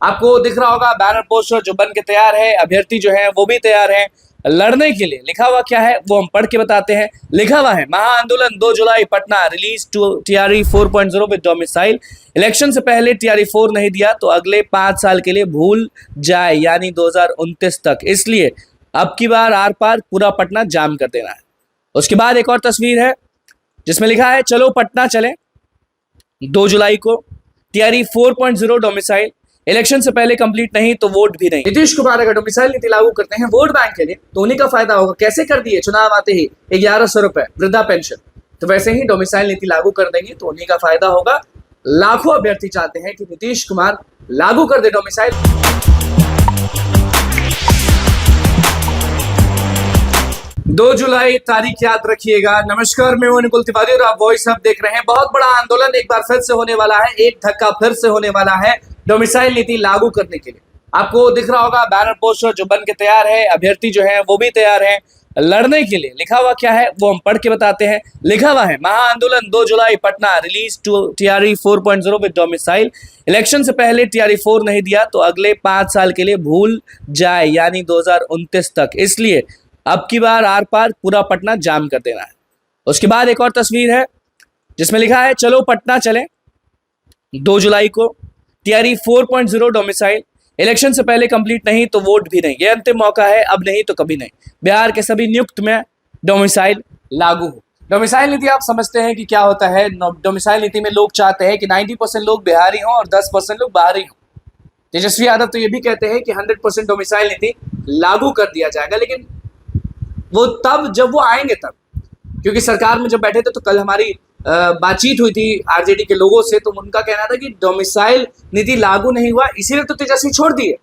आपको दिख रहा होगा बैनर पोस्टर जो बन के तैयार है, अभ्यर्थी जो है वो भी तैयार है लड़ने के लिए। लिखा हुआ क्या है वो हम पढ़ के बताते हैं। लिखा हुआ है महाआंदोलन 2 जुलाई Patna, release to TRE 4.0 with domicile. Election से पहले टीआरई 4 नहीं दिया तो अगले 5 साल के लिए भूल जाए, यानी 2029 तक। इसलिए अब की बार आर पार पूरा पटना जाम कर देना है। उसके बाद एक और तस्वीर है जिसमें लिखा है चलो पटना चले, 2 जुलाई को टीआरई 4.0 डोमिसाइल। इलेक्शन से पहले कंप्लीट नहीं तो वोट भी नहीं। नीतीश कुमार अगर डोमिसाइल नीति लागू करते हैं वोट बैंक के लिए तो उन्हीं का फायदा होगा। कैसे कर दिए चुनाव आते ही 1100 रुपए वृद्धा पेंशन, तो वैसे ही डोमिसाइल नीति लागू कर देंगे तो उन्हीं का फायदा होगा। लाखों अभ्यर्थी चाहते हैं कि नीतीश कुमार लागू कर दे डोमिसाइल। 2 जुलाई तारीख याद रखिएगा। नमस्कार, मैं हूं अनुकुल तिवारी और आप वॉइस हब देख रहे हैं। बहुत बड़ा आंदोलन एक बार फिर से होने वाला है, एक धक्का फिर से होने वाला है डोमिसाइल नीति लागू करने के लिए। आपको दिख रहा होगा बैनर पोस्टर जो बन के तैयार है, अभ्यर्थी जो है वो भी तैयार है लड़ने के लिए। लिखा हुआ क्या है वो हम पढ़ के बताते हैं। लिखा हुआ है महाआंदोलन 2 जुलाई Patna, release to TRE 4.0 with domicile. Election से पहले टीआरई 4 नहीं दिया तो अगले 5 साल के लिए भूल जाए, यानी 2029 तक। इसलिए अब की बार आर पार पूरा पटना जाम कर देना है। उसके बाद एक और तस्वीर है जिसमें लिखा है चलो पटना चले, 2 जुलाई को टीआरई 4.0 डोमिसाइल। इलेक्शन से पहले कंप्लीट नहीं तो वोट भी नहीं। ये अंतिम मौका है, अब नहीं तो कभी नहीं। बिहार के सभी नियुक्त में डोमिसाइल लागू हो। डोमिसाइल नीति आप समझते हैं कि क्या होता है। डोमिसाइल नीति में लोग चाहते हैं कि 90% लोग बिहारी हों और 10% लोग बाहरी हों। तेजस्वी यादव तो ये भी कहते हैं कि 100% डोमिसाइल नीति लागू कर दिया जाएगा, लेकिन वो तब जब वो आएंगे तब, क्योंकि सरकार में जब बैठे थे तो कल हमारी बातचीत हुई थी आरजेडी के लोगों से, तो उनका कहना था कि डोमिसाइल नीति लागू नहीं हुआ इसीलिए तो तेजस्वी छोड़ दिए।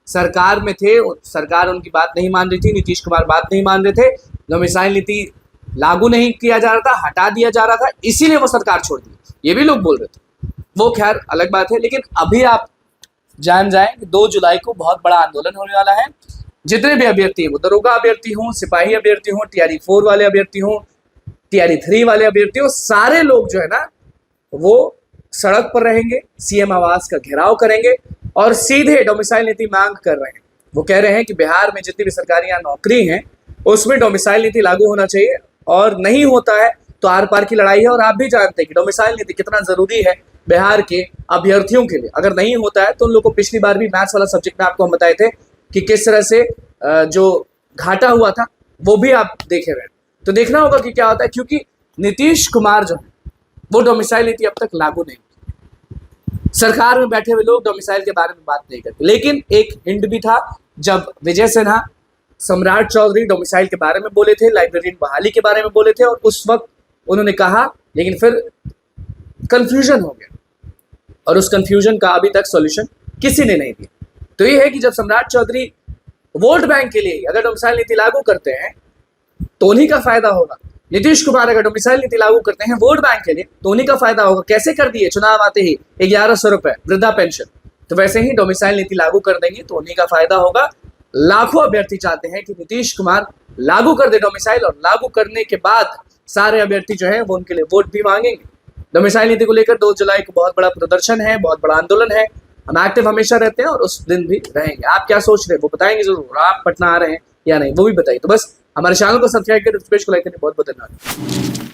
सरकार में थे, सरकार उनकी बात नहीं मान रही थी, नीतीश कुमार बात नहीं मान रहे थे, डोमिसाइल नीति लागू नहीं किया जा रहा था, हटा दिया जा रहा था, इसीलिए वो सरकार छोड़ दी। ये भी लोग बोल रहे थे, वो खैर अलग बात है। लेकिन अभी आप जान जाएं कि 2 जुलाई को बहुत बड़ा आंदोलन होने वाला है। जितने भी अभ्यर्थी हैं, वो दरोगा अभ्यर्थी हों, सिपाही अभ्यर्थी हों, टीआरई 4 वाले अभ्यर्थी हों, टीआरई 3 वाले अभ्यर्थी हों, सारे लोग जो है ना वो सड़क पर रहेंगे, सीएम आवास का घेराव करेंगे और सीधे डोमिसाइल नीति मांग कर रहे हैं। वो कह रहे हैं कि बिहार में जितनी भी सरकारी नौकरी हैं उसमें डोमिसाइल नीति लागू होना चाहिए, और नहीं होता है तो आर पार की लड़ाई है। और आप भी जानते हैं कि डोमिसाइल नीति कितना जरूरी है बिहार के अभ्यर्थियों के लिए। अगर नहीं होता है तो उन लोगों को पिछली बार भी मैथ्स वाला सब्जेक्ट में आपको हम बताए थे कि किस तरह से जो घाटा हुआ था वो भी आप देखे हुए। तो देखना होगा कि क्या होता है, क्योंकि नीतीश कुमार जो है वो डोमिसाइल नीति अब तक लागू नहीं की। सरकार में बैठे हुए लोग डोमिसाइल के बारे में बात नहीं करते। लेकिन एक हिंट भी था जब विजय सिन्हा, सम्राट चौधरी डोमिसाइल के बारे में बोले थे, लाइब्रेरियन बहाली के बारे में बोले थे, और उस वक्त उन्होंने कहा, लेकिन फिर कंफ्यूजन हो गया और उस कंफ्यूजन का अभी तक सॉल्यूशन किसी ने नहीं दिया। तो ये है कि जब सम्राट चौधरी वोट बैंक के लिए अगर डोमिसाइल नीति लागू करते हैं तो उन्हीं का फायदा होगा। नीतीश कुमार अगर डोमिसाइल नीति लागू करते हैं वोट बैंक के लिए तो उन्हीं का फायदा होगा। कैसे कर दिए चुनाव आते ही 1100 रुपए वृद्धा पेंशन, तो वैसे ही डोमिसाइल नीति लागू कर देंगे तो उन्हीं का फायदा होगा। लाखों अभ्यर्थी चाहते हैं कि नीतीश कुमार लागू कर दे डोमिसाइल, और लागू करने के बाद सारे अभ्यर्थी जो है वो उनके लिए वोट भी मांगेंगे। डोमिसाइल नीति को लेकर 2 जुलाई को बहुत बड़ा प्रदर्शन है, बहुत बड़ा आंदोलन है। हम एक्टिव हमेशा रहते हैं और उस दिन भी रहेंगे। आप क्या सोच रहे हैं वो बताएंगे जरूर। आप पटना आ रहे हैं या नहीं वो भी बताइए। तो बस हमारे चैनल को सब्सक्राइब करें, पेज को लाइक करें। बहुत बहुत धन्यवाद।